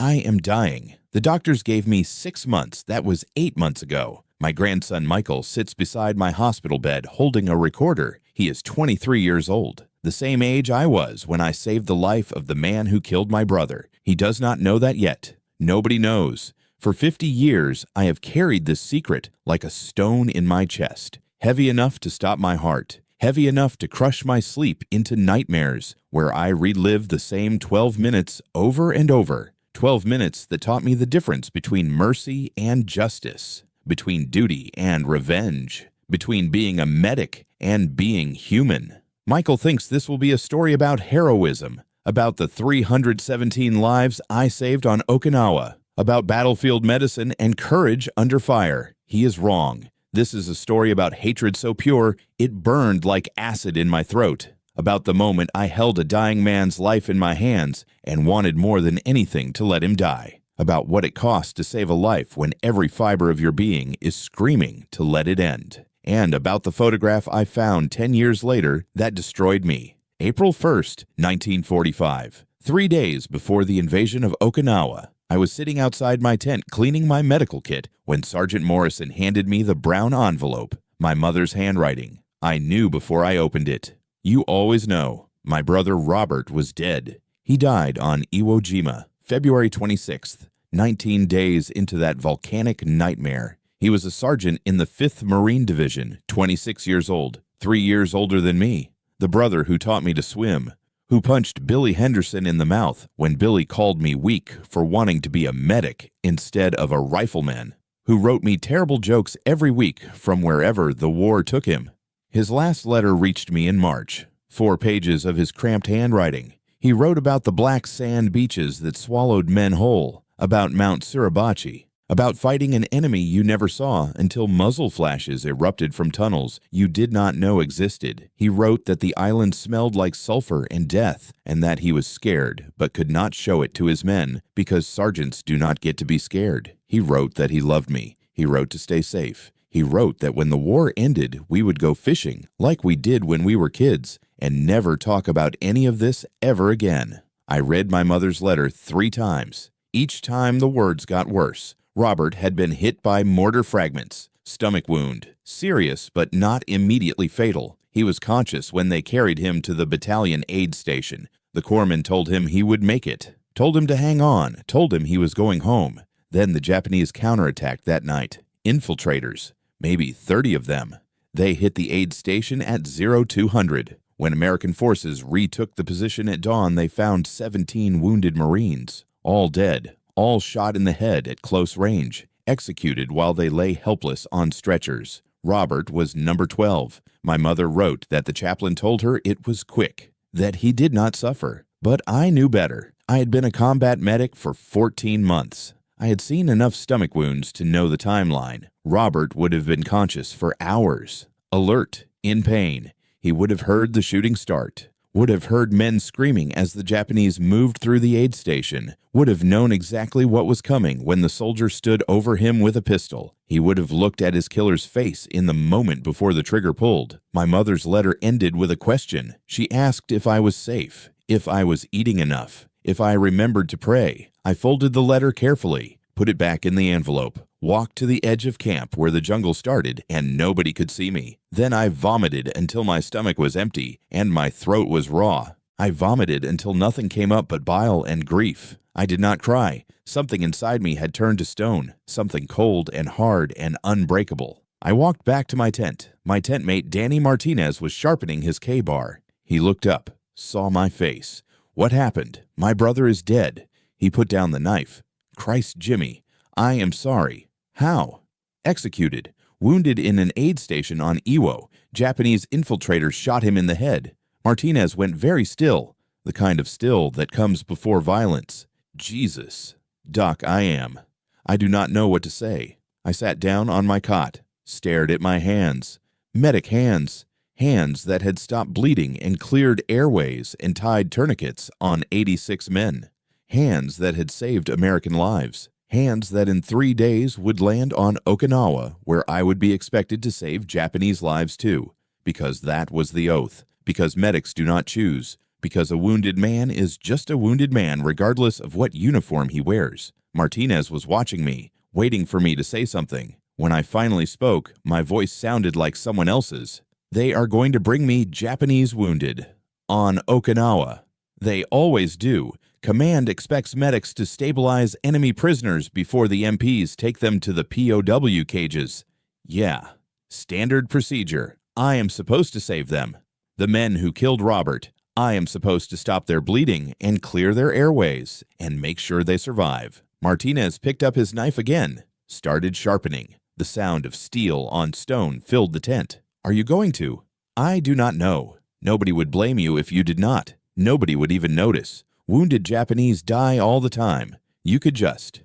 I am dying. The doctors gave me 6 months. That was 8 months ago. My grandson Michael sits beside my hospital bed holding a recorder. He is 23 years old, the same age I was when I saved the life of the man who killed my brother. He does not know that yet. Nobody knows. For 50 years, I have carried this secret like a stone in my chest, heavy enough to stop my heart, heavy enough to crush my sleep into nightmares, where I relive the same 12 minutes over and over. 12 minutes that taught me the difference between mercy and justice, between duty and revenge, between being a medic and being human. Michael thinks this will be a story about heroism, about the 317 lives I saved on Okinawa, about battlefield medicine and courage under fire. He is wrong. This is a story about hatred so pure it burned like acid in my throat, about the moment I held a dying man's life in my hands and wanted more than anything to let him die, about what it costs to save a life when every fiber of your being is screaming to let it end, and about the photograph I found 10 years later that destroyed me. April 1st, 1945, 3 days before the invasion of Okinawa. I was sitting outside my tent cleaning my medical kit when Sergeant Morrison handed me the brown envelope, my mother's handwriting. I knew before I opened it. You always know. My brother Robert was dead. He died on Iwo Jima, February 26th, 19 days into that volcanic nightmare. He was a sergeant in the 5th Marine Division, 26 years old, 3 years older than me. The brother who taught me to swim, who punched Billy Henderson in the mouth when Billy called me weak for wanting to be a medic instead of a rifleman, who wrote me terrible jokes every week from wherever the war took him. His last letter reached me in March, 4 pages of his cramped handwriting. He wrote about the black sand beaches that swallowed men whole, about Mount Suribachi, about fighting an enemy you never saw until muzzle flashes erupted from tunnels you did not know existed. He wrote that the island smelled like sulfur and death, and that he was scared but could not show it to his men because sergeants do not get to be scared. He wrote that he loved me. He wrote to stay safe. He wrote that when the war ended, we would go fishing like we did when we were kids and never talk about any of this ever again. I read my mother's letter 3 times. Each time the words got worse. Robert had been hit by mortar fragments, stomach wound, serious but not immediately fatal. He was conscious when they carried him to the battalion aid station. The corpsman told him he would make it, told him to hang on, told him he was going home. Then the Japanese counterattacked that night. Infiltrators, maybe 30 of them. They hit the aid station at 0200. When American forces retook the position at dawn, they found 17 wounded Marines, all dead, all shot in the head at close range, executed while they lay helpless on stretchers. Robert was number 12. My mother wrote that the chaplain told her it was quick, that he did not suffer. But I knew better. I had been a combat medic for 14 months. I had seen enough stomach wounds to know the timeline. Robert would have been conscious for hours, alert, in pain. He would have heard the shooting start, would have heard men screaming as the Japanese moved through the aid station, would have known exactly what was coming when the soldier stood over him with a pistol. He would have looked at his killer's face in the moment before the trigger pulled. My mother's letter ended with a question. She asked if I was safe, if I was eating enough, if I remembered to pray. I folded the letter carefully, put it back in the envelope, walked to the edge of camp where the jungle started and nobody could see me. Then I vomited until my stomach was empty and my throat was raw. I vomited until nothing came up but bile and grief. I did not cry. Something inside me had turned to stone, something cold and hard and unbreakable. I walked back to my tent. My tent mate Danny Martinez was sharpening his K-bar. He looked up, saw my face. What happened? My brother is dead. He put down the knife. Christ, Jimmy, I am sorry. How? Executed. Wounded in an aid station on Iwo. Japanese infiltrators shot him in the head. Martinez went very still, the kind of still that comes before violence. Jesus. Doc, I am. I do not know what to say. I sat down on my cot, stared at my hands. Medic hands. Hands that had stopped bleeding and cleared airways and tied tourniquets on 86 men. Hands that had saved American lives. Hands that in 3 days would land on Okinawa, where I would be expected to save Japanese lives too, because that was the oath, because medics do not choose, Because a wounded man is just a wounded man regardless of what uniform he wears. Martinez was watching me, waiting for me to say something. When I finally spoke, my voice sounded like someone else's. They are going to bring me Japanese wounded. On Okinawa. They always do. Command expects medics to stabilize enemy prisoners before the MPs take them to the POW cages. Yeah. Standard procedure. I am supposed to save them. The men who killed Robert, I am supposed to stop their bleeding and clear their airways and make sure they survive. Martinez picked up his knife again, started sharpening. The sound of steel on stone filled the tent. Are you going to? I do not know. Nobody would blame you if you did not. Nobody would even notice. Wounded Japanese die all the time. You could just,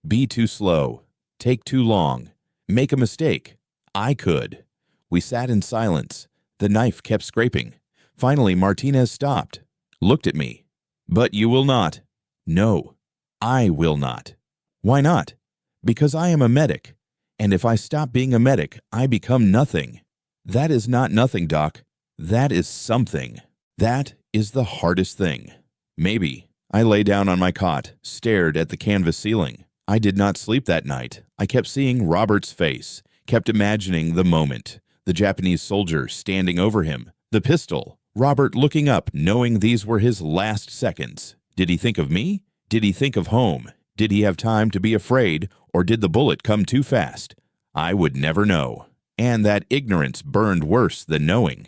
be too slow, take too long, make a mistake. I could. We sat in silence. The knife kept scraping. Finally, Martinez stopped, looked at me. But you will not. No, I will not. Why not? Because I am a medic. And if I stop being a medic, I become nothing. That is not nothing, Doc. That is something. That is the hardest thing. Maybe. I lay down on my cot, stared at the canvas ceiling. I did not sleep that night. I kept seeing Robert's face, kept imagining the moment. The Japanese soldier standing over him, the pistol, Robert looking up, knowing these were his last seconds. Did he think of me? Did he think of home? Did he have time to be afraid, or did the bullet come too fast? I would never know. And that ignorance burned worse than knowing.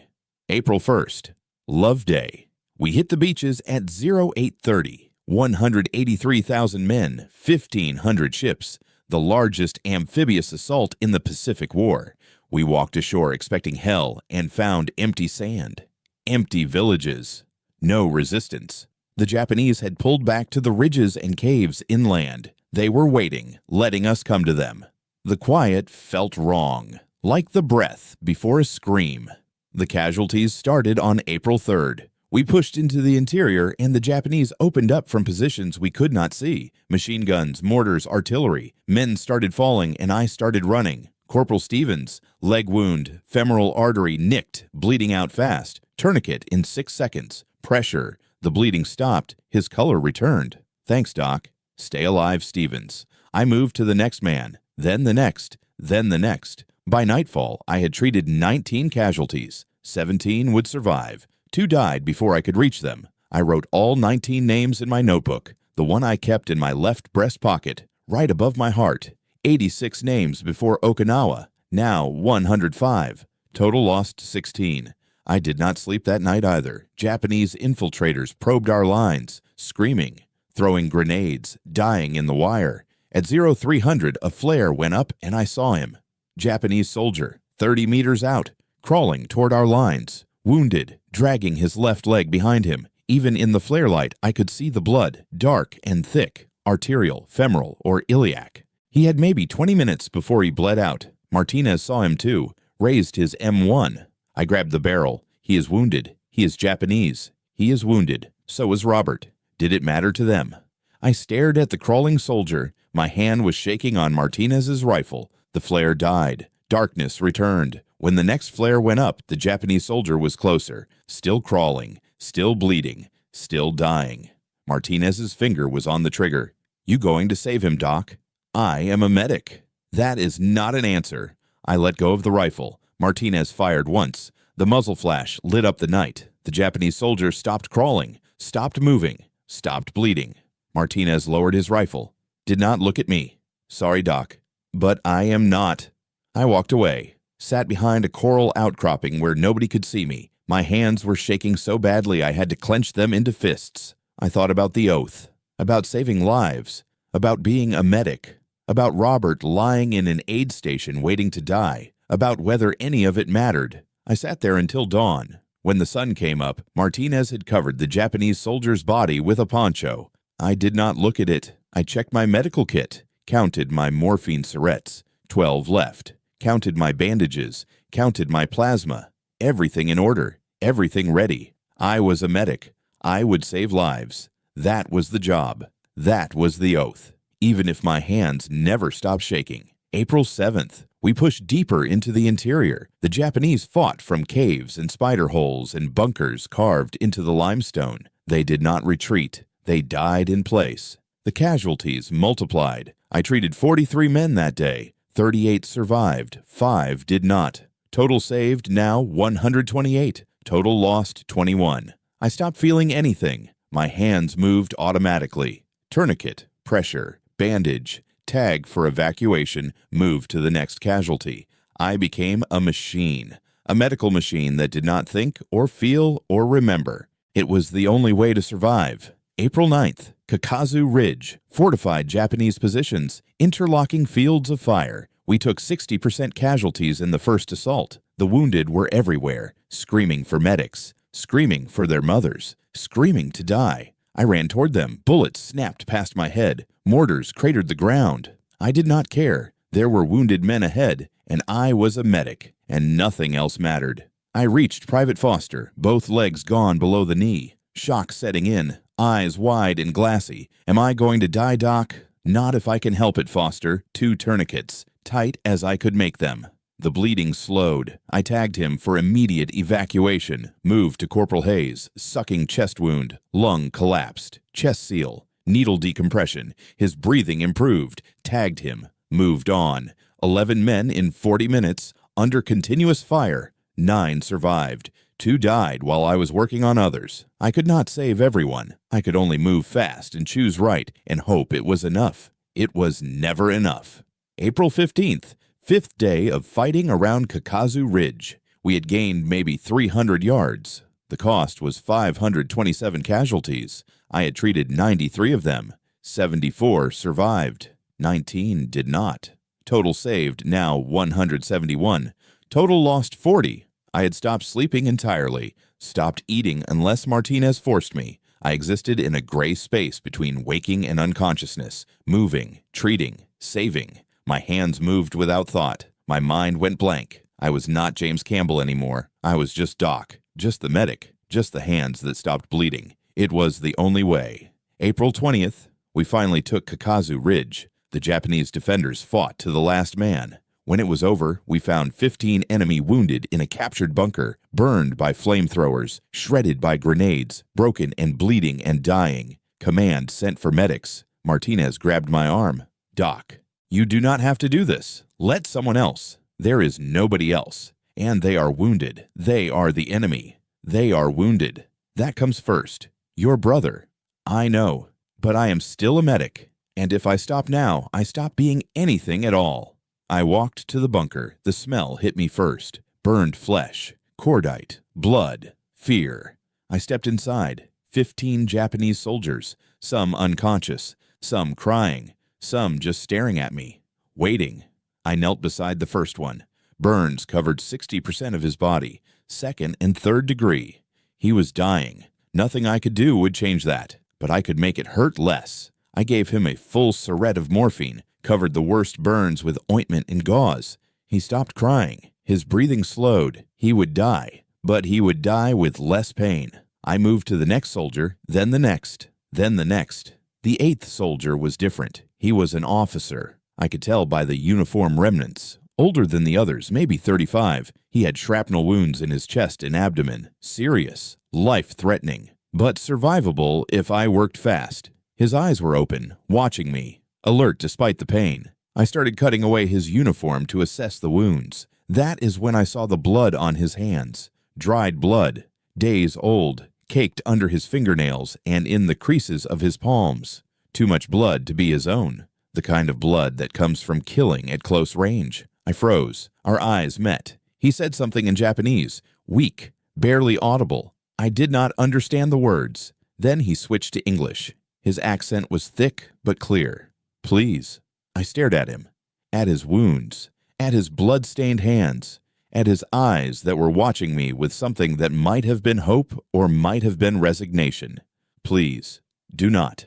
April 1st, Love Day. We hit the beaches at 0830. 183,000 men, 1,500 ships, the largest amphibious assault in the Pacific War. We walked ashore expecting hell and found empty sand, empty villages, no resistance. The Japanese had pulled back to the ridges and caves inland. They were waiting, letting us come to them. The quiet felt wrong, like the breath before a scream. The casualties started on April 3rd. We pushed into the interior and the Japanese opened up from positions we could not see. Machine guns, mortars, artillery. Men started falling and I started running. Corporal Stevens, leg wound, femoral artery nicked, bleeding out fast. Tourniquet in 6 seconds. Pressure. The bleeding stopped. His color returned. Thanks, Doc. Stay alive, Stevens. I moved to the next man, then the next, then the next. By nightfall, I had treated 19 casualties. 17 would survive. 2 died before I could reach them. I wrote all 19 names in my notebook, the one I kept in my left breast pocket, right above my heart. 86 names before Okinawa, now 105. Total lost 16. I did not sleep that night either. Japanese infiltrators probed our lines, screaming, throwing grenades, dying in the wire. At 0300, a flare went up and I saw him. Japanese soldier, 30 meters out, crawling toward our lines. Wounded, dragging his left leg behind him. Even in the flare light, I could see the blood, dark and thick, arterial, femoral, or iliac. He had maybe 20 minutes before he bled out. Martinez saw him too, raised his M1. I grabbed the barrel. He is wounded. He is Japanese. He is wounded. So is Robert. Did it matter to them? I stared at the crawling soldier. My hand was shaking on Martinez's rifle. The flare died. Darkness returned. When the next flare went up, the Japanese soldier was closer, still crawling, still bleeding, still dying. Martinez's finger was on the trigger. You going to save him, Doc? I am a medic. That is not an answer. I let go of the rifle. Martinez fired once. The muzzle flash lit up the night. The Japanese soldier stopped crawling, stopped moving, stopped bleeding. Martinez lowered his rifle. Did not look at me. Sorry, Doc, but I am not. I walked away. Sat behind a coral outcropping where nobody could see me. My hands were shaking so badly I had to clench them into fists. I thought about the oath, about saving lives, about being a medic, about Robert lying in an aid station waiting to die, about whether any of it mattered. I sat there until dawn. When the sun came up, Martinez had covered the Japanese soldier's body with a poncho. I did not look at it. I checked my medical kit, counted my morphine syrettes, 12 left. Counted my bandages, counted my plasma, everything in order, everything ready. I was a medic. I would save lives. That was the job. That was the oath. Even if my hands never stopped shaking. April 7th. We pushed deeper into the interior. The Japanese fought from caves and spider holes and bunkers carved into the limestone. They did not retreat. They died in place. The casualties multiplied. I treated 43 men that day. 38 survived. 5 did not. Total saved now 128. Total lost 21. I stopped feeling anything. My hands moved automatically. Tourniquet, pressure, bandage, tag for evacuation, move to the next casualty. I became a machine, a medical machine that did not think or feel or remember. It was the only way to survive. April 9th, Kakazu Ridge, fortified Japanese positions, interlocking fields of fire. We took 60% casualties in the first assault. The wounded were everywhere, screaming for medics, screaming for their mothers, screaming to die. I ran toward them. Bullets snapped past my head. Mortars cratered the ground. I did not care. There were wounded men ahead, and I was a medic, and nothing else mattered. I reached Private Foster, both legs gone below the knee. Shock setting in, eyes wide and glassy. Am I going to die, Doc? Not if I can help it, Foster. 2 tourniquets, tight as I could make them. The bleeding slowed. I tagged him for immediate evacuation. Moved to Corporal Hayes, sucking chest wound. Lung collapsed. Chest seal. Needle decompression. His breathing improved. Tagged him. Moved on. 11 men in 40 minutes. Under continuous fire. 9 survived. 2 died while I was working on others. I could not save everyone. I could only move fast and choose right and hope it was enough. It was never enough. April 15th. 5th day of fighting around Kakazu Ridge. We had gained maybe 300 yards. The cost was 527 casualties. I had treated 93 of them. 74 survived. 19 did not. Total saved now 171. Total lost 40. I had stopped sleeping entirely, stopped eating unless Martinez forced me. I existed in a gray space between waking and unconsciousness, moving, treating, saving. My hands moved without thought. My mind went blank. I was not James Campbell anymore. I was just Doc, just the medic, just the hands that stopped bleeding. It was the only way. April 20th, we finally took Kakazu Ridge. The Japanese defenders fought to the last man. When it was over, we found 15 enemy wounded in a captured bunker, burned by flamethrowers, shredded by grenades, broken and bleeding and dying. Command sent for medics. Martinez grabbed my arm. Doc, you do not have to do this. Let someone else. There is nobody else. And they are wounded. They are the enemy. They are wounded. That comes first. Your brother. I know. But I am still a medic. And if I stop now, I stop being anything at all. I walked to the bunker. The smell hit me first. Burned flesh. Cordite. Blood. Fear. I stepped inside. 15 Japanese soldiers. Some unconscious. Some crying. Some just staring at me, waiting. I knelt beside the first one. Burns covered 60% of his body, 2nd and 3rd degree. He was dying. Nothing I could do would change that, but I could make it hurt less. I gave him a full syringe of morphine, covered the worst burns with ointment and gauze. He stopped crying. His breathing slowed. He would die, but he would die with less pain. I moved to the next soldier, then the next, then the next. The 8th soldier was different. He was an officer. I could tell by the uniform remnants. Older than the others, maybe 35. He had shrapnel wounds in his chest and abdomen. Serious, life-threatening, but survivable if I worked fast. His eyes were open, watching me, alert despite the pain. I started cutting away his uniform to assess the wounds. That is when I saw the blood on his hands. Dried blood, days old, caked under his fingernails and in the creases of his palms. Too much blood to be his own. The kind of blood that comes from killing at close range. I froze. Our eyes met. He said something in Japanese, weak, barely audible. I did not understand the words. Then he switched to English. His accent was thick but clear. Please. I stared at him, at his wounds, at his blood-stained hands, at his eyes that were watching me with something that might have been hope or might have been resignation. Please, do not.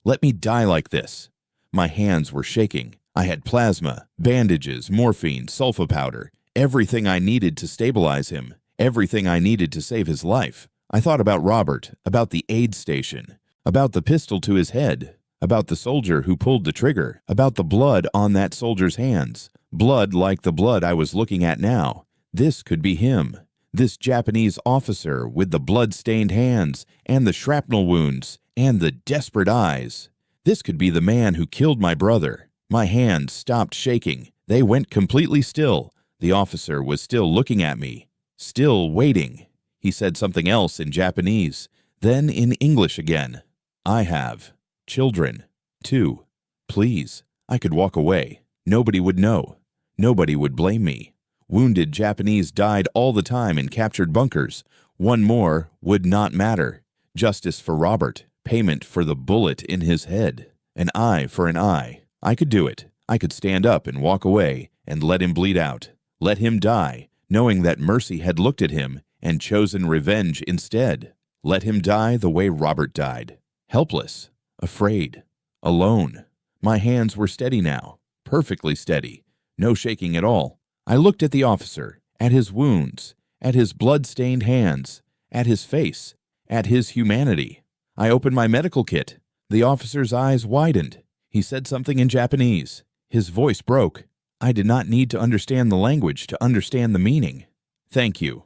Let me die like this. My hands were shaking. I had plasma, bandages, morphine, sulfa powder, everything I needed to stabilize him, everything I needed to save his life. I thought about Robert, about the aid station, about the pistol to his head, about the soldier who pulled the trigger, about the blood on that soldier's hands. Blood like the blood I was looking at now. This could be him. This Japanese officer with the blood-stained hands and the shrapnel wounds and the desperate eyes. This could be the man who killed my brother. My hands stopped shaking. They went completely still. The officer was still looking at me, still waiting. He said something else in Japanese, then in English again. I have children, too. Please, I could walk away. Nobody would know. Nobody would blame me. Wounded Japanese died all the time in captured bunkers. One more would not matter. Justice for Robert, payment for the bullet in his head. An eye for an eye. I could do it. I could stand up and walk away and let him bleed out. Let him die, knowing that mercy had looked at him and chosen revenge instead. Let him die the way Robert died. Helpless, afraid, alone. My hands were steady now, perfectly steady, no shaking at all. I looked at the officer, at his wounds, at his blood-stained hands, at his face, at his humanity. I opened my medical kit. The officer's eyes widened. He said something in Japanese. His voice broke. I did not need to understand the language to understand the meaning. Thank you.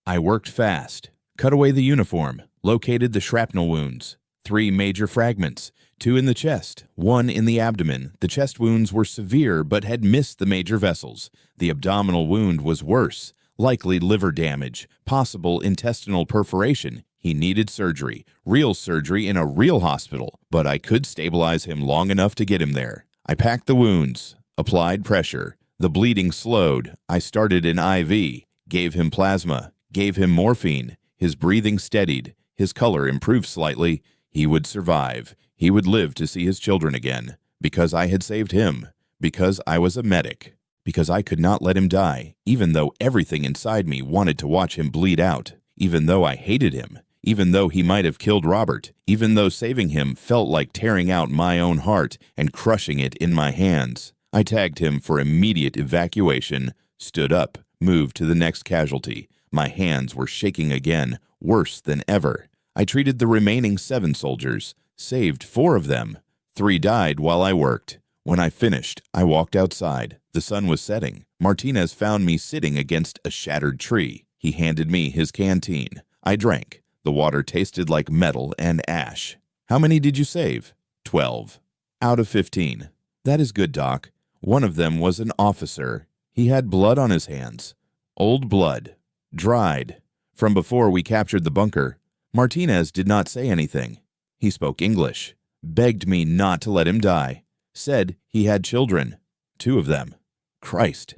I worked fast, cut away the uniform, located the shrapnel wounds. 3 major fragments, 2 in the chest, 1 in the abdomen. The chest wounds were severe but had missed the major vessels. The abdominal wound was worse, likely liver damage, possible intestinal perforation. He needed surgery, real surgery in a real hospital, but I could stabilize him long enough to get him there. I packed the wounds, applied pressure. The bleeding slowed. I started an IV, gave him plasma, gave him morphine. His breathing steadied. His color improved slightly. He would survive. He would live to see his children again. Because I had saved him. Because I was a medic. Because I could not let him die, even though everything inside me wanted to watch him bleed out. Even though I hated him. Even though he might have killed Robert. Even though saving him felt like tearing out my own heart and crushing it in my hands. I tagged him for immediate evacuation, stood up, moved to the next casualty. My hands were shaking again, worse than ever. I treated the remaining 7 soldiers, saved 4 of them. 3 died while I worked. When I finished, I walked outside. The sun was setting. Martinez found me sitting against a shattered tree. He handed me his canteen. I drank. The water tasted like metal and ash. How many did you save? 12. Out of 15. That is good, Doc. One of them was an officer. He had blood on his hands. Old blood. Dried. From before we captured the bunker. Martinez did not say anything. He spoke English. Begged me not to let him die. Said he had children. 2 of them. Christ.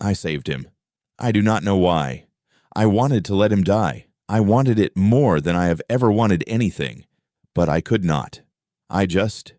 I saved him. I do not know why. I wanted to let him die. I wanted it more than I have ever wanted anything. But I could not. I just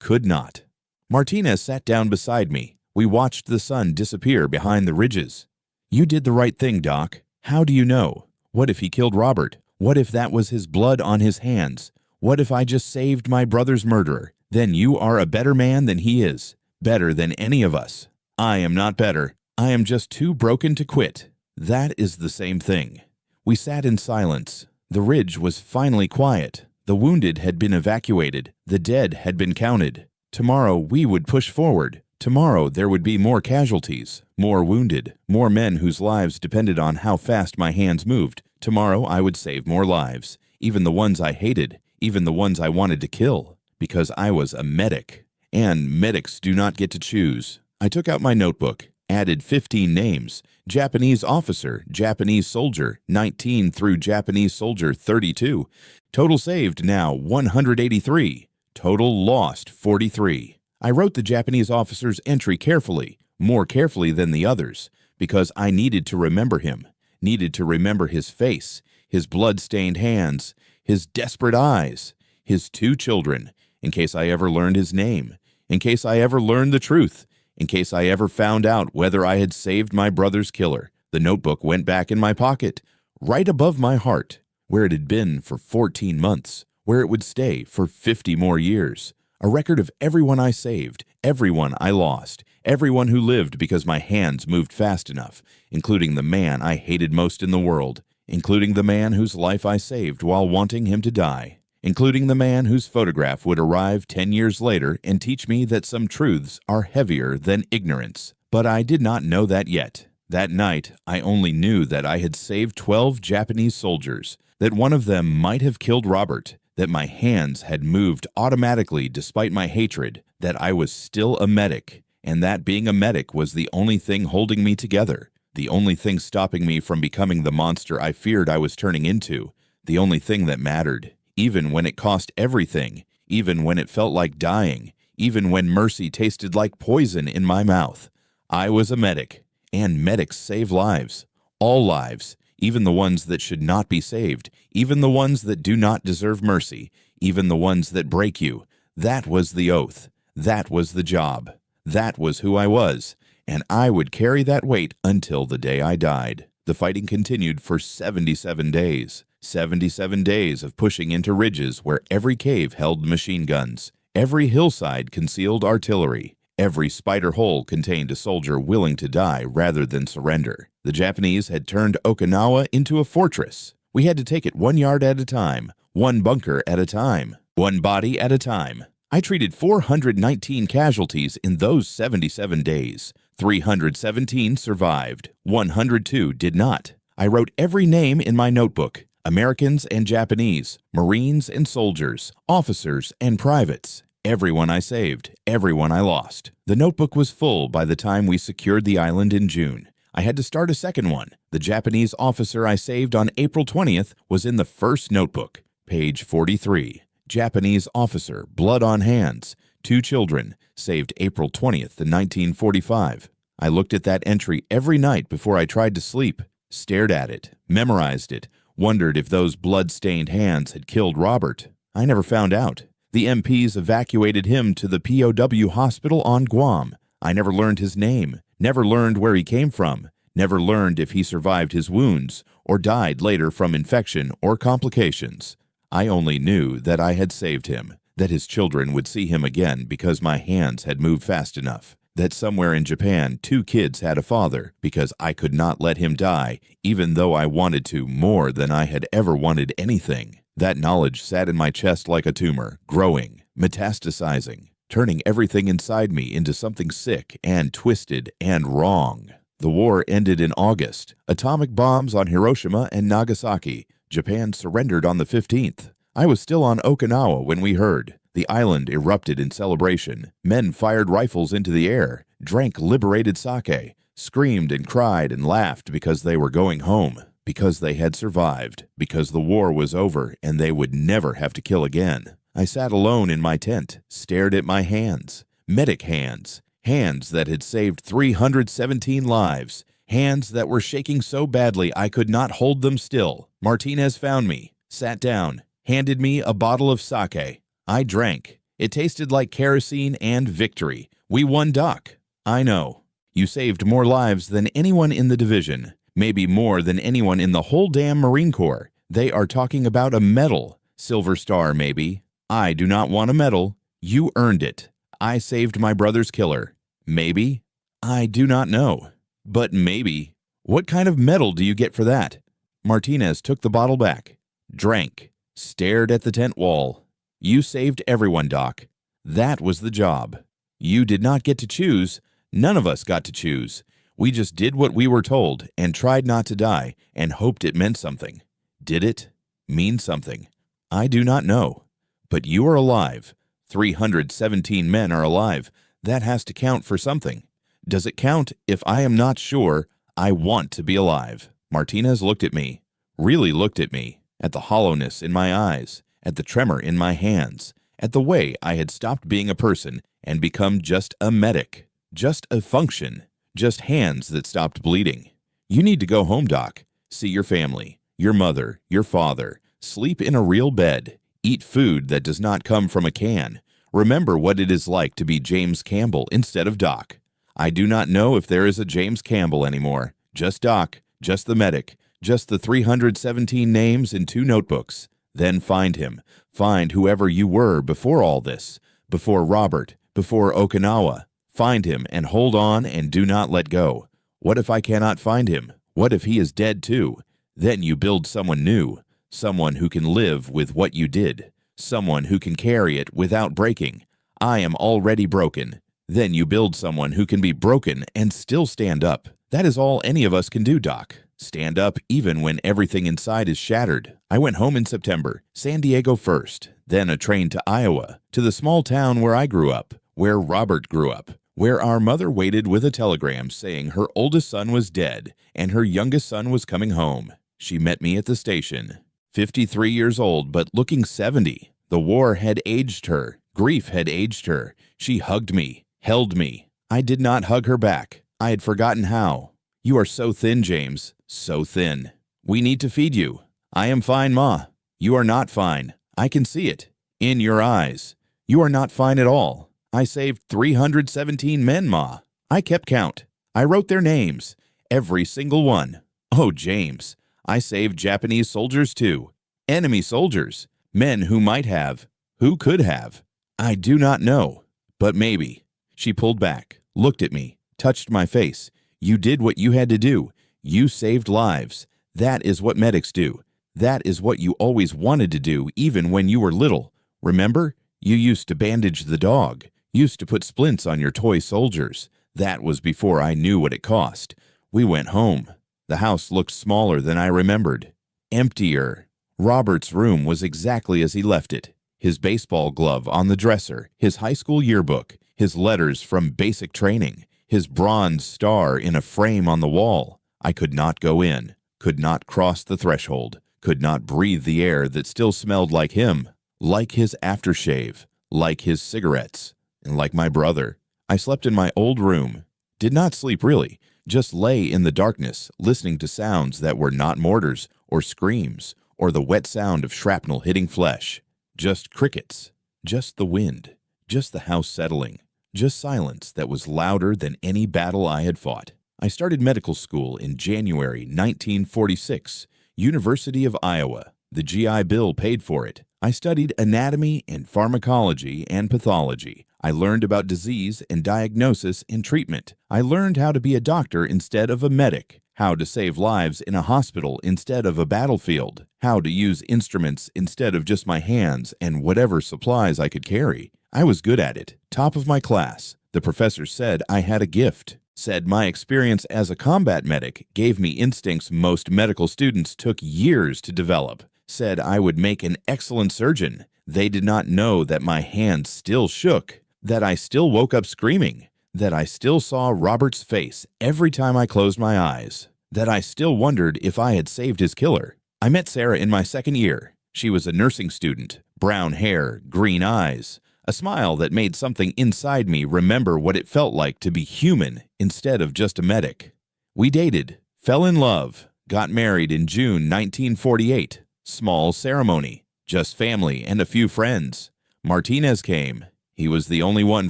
could not. Martinez sat down beside me. We watched the sun disappear behind the ridges. You did the right thing, Doc. How do you know? What if he killed Robert? What if that was his blood on his hands? What if I just saved my brother's murderer? Then you are a better man than he is. Better than any of us. I am not better. I am just too broken to quit. That is the same thing. We sat in silence. The ridge was finally quiet. The wounded had been evacuated. The dead had been counted. Tomorrow we would push forward. Tomorrow there would be more casualties, more wounded, more men whose lives depended on how fast my hands moved. Tomorrow I would save more lives, even the ones I hated, even the ones I wanted to kill, because I was a medic. And medics do not get to choose. I took out my notebook, added 15 names. Japanese officer, Japanese soldier, 19 through Japanese soldier, 32. Total saved now, 183. Total lost, 43. I wrote the Japanese officer's entry carefully, more carefully than the others, because I needed to remember him, needed to remember his face, his blood-stained hands, his desperate eyes, his 2 children, in case I ever learned his name, in case I ever learned the truth, in case I ever found out whether I had saved my brother's killer. The notebook went back in my pocket, right above my heart, where it had been for 14 months, where it would stay for 50 more years. A record of everyone I saved, everyone I lost, everyone who lived because my hands moved fast enough, including the man I hated most in the world, including the man whose life I saved while wanting him to die, including the man whose photograph would arrive 10 years later and teach me that some truths are heavier than ignorance. But I did not know that yet. That night, I only knew that I had saved 12 Japanese soldiers, that one of them might have killed Robert, that my hands had moved automatically despite my hatred, that I was still a medic, and that being a medic was the only thing holding me together, the only thing stopping me from becoming the monster I feared I was turning into, the only thing that mattered, even when it cost everything, even when it felt like dying, even when mercy tasted like poison in my mouth. I was a medic, and medics save lives. All lives, even the ones that should not be saved, even the ones that do not deserve mercy, even the ones that break you. That was the oath. That was the job. That was who I was, and I would carry that weight until the day I died. The fighting continued for 77 days. 77 days of pushing into ridges where every cave held machine guns. Every hillside concealed artillery. Every spider hole contained a soldier willing to die rather than surrender. The Japanese had turned Okinawa into a fortress. We had to take it 1 yard at a time, one bunker at a time, one body at a time. I treated 419 casualties in those 77 days. 317 survived. 102 did not. I wrote every name in my notebook. Americans and Japanese, Marines and soldiers, officers and privates. Everyone I saved, everyone I lost. The notebook was full by the time we secured the island in June. I had to start a second one. The Japanese officer I saved on April 20th was in the first notebook. Page 43. Japanese officer, blood on hands. 2 children, saved April 20th, 1945. I looked at that entry every night before I tried to sleep, stared at it, memorized it, wondered if those blood-stained hands had killed Robert. I never found out. The MPs evacuated him to the POW hospital on Guam. I never learned his name, never learned where he came from, never learned if he survived his wounds or died later from infection or complications. I only knew that I had saved him, that his children would see him again because my hands had moved fast enough, that somewhere in Japan 2 kids had a father because I could not let him die, even though I wanted to more than I had ever wanted anything. That knowledge sat in my chest like a tumor, growing, metastasizing, turning everything inside me into something sick and twisted and wrong. The war ended in August. Atomic bombs on Hiroshima and Nagasaki. Japan surrendered on the 15th. I was still on Okinawa when we heard. The island erupted in celebration. Men fired rifles into the air, drank liberated sake, screamed and cried and laughed because they were going home, because they had survived, because the war was over and they would never have to kill again. I sat alone in my tent, stared at my hands. Medic hands. Hands that had saved 317 lives. Hands that were shaking so badly I could not hold them still. Martinez found me, sat down, handed me a bottle of sake. I drank. It tasted like kerosene and victory. We won, Doc. I know. You saved more lives than anyone in the division. Maybe more than anyone in the whole damn Marine Corps. They are talking about a medal. Silver Star, maybe. I do not want a medal. You earned it. I saved my brother's killer. Maybe. I do not know. But maybe. What kind of medal do you get for that? Martinez took the bottle back, drank, stared at the tent wall. You saved everyone, Doc. That was the job. You did not get to choose. None of us got to choose. We just did what we were told and tried not to die and hoped it meant something. Did it mean something? I do not know. But you are alive. 317 men are alive. That has to count for something. Does it count if I am not sure I want to be alive? Martinez looked at me, really looked at me, at the hollowness in my eyes, at the tremor in my hands, at the way I had stopped being a person and become just a medic, just a function, just hands that stopped bleeding. You need to go home, Doc. See your family, your mother, your father, sleep in a real bed, eat food that does not come from a can. Remember what it is like to be James Campbell instead of Doc. I do not know if there is a James Campbell anymore. Just Doc, just the medic, just the 317 names in 2 notebooks. Then find him. Find whoever you were before all this, before Robert, before Okinawa. Find him and hold on and do not let go. What if I cannot find him? What if he is dead too? Then you build someone new, someone who can live with what you did, someone who can carry it without breaking. I am already broken. Then you build someone who can be broken and still stand up. That is all any of us can do, Doc. Stand up even when everything inside is shattered. I went home in September, San Diego first, then a train to Iowa, to the small town where I grew up, where Robert grew up, where our mother waited with a telegram saying her oldest son was dead and her youngest son was coming home. She met me at the station. 53 years old, but looking 70. The war had aged her. Grief had aged her. She hugged me, held me. I did not hug her back. I had forgotten how. You are so thin, James, so thin. We need to feed you. I am fine, Ma. You are not fine. I can see it. In your eyes. You are not fine at all. I saved 317 men, Ma. I kept count. I wrote their names. Every single one. Oh, James, I saved Japanese soldiers too. Enemy soldiers. Men who might have. Who could have. I do not know. But maybe. She pulled back, looked at me, touched my face. You did what you had to do. You saved lives. That is what medics do. That is what you always wanted to do, even when you were little. Remember? You used to bandage the dog. Used to put splints on your toy soldiers. That was before I knew what it cost. We went home. The house looked smaller than I remembered. Emptier. Robert's room was exactly as he left it. His baseball glove on the dresser, his high school yearbook, his letters from basic training, his bronze star in a frame on the wall. I could not go in, could not cross the threshold, could not breathe the air that still smelled like him, like his aftershave, like his cigarettes, and like my brother. I slept in my old room. Did not sleep really, just lay in the darkness, listening to sounds that were not mortars or screams or the wet sound of shrapnel hitting flesh. Just crickets, just the wind, just the house settling, just silence that was louder than any battle I had fought. I started medical school in January 1946, University of Iowa. The GI Bill paid for it. I studied anatomy and pharmacology and pathology. I learned about disease and diagnosis and treatment. I learned how to be a doctor instead of a medic, how to save lives in a hospital instead of a battlefield, how to use instruments instead of just my hands and whatever supplies I could carry. I was good at it, top of my class. The professor said I had a gift, said my experience as a combat medic gave me instincts most medical students took years to develop, said I would make an excellent surgeon. They did not know that my hands still shook, that I still woke up screaming, that I still saw Robert's face every time I closed my eyes, that I still wondered if I had saved his killer. I met Sarah in my second year. She was a nursing student, brown hair, green eyes, a smile that made something inside me remember what it felt like to be human instead of just a medic. We dated, fell in love, got married in June 1948. Small ceremony, just family and a few friends. Martinez came. He was the only one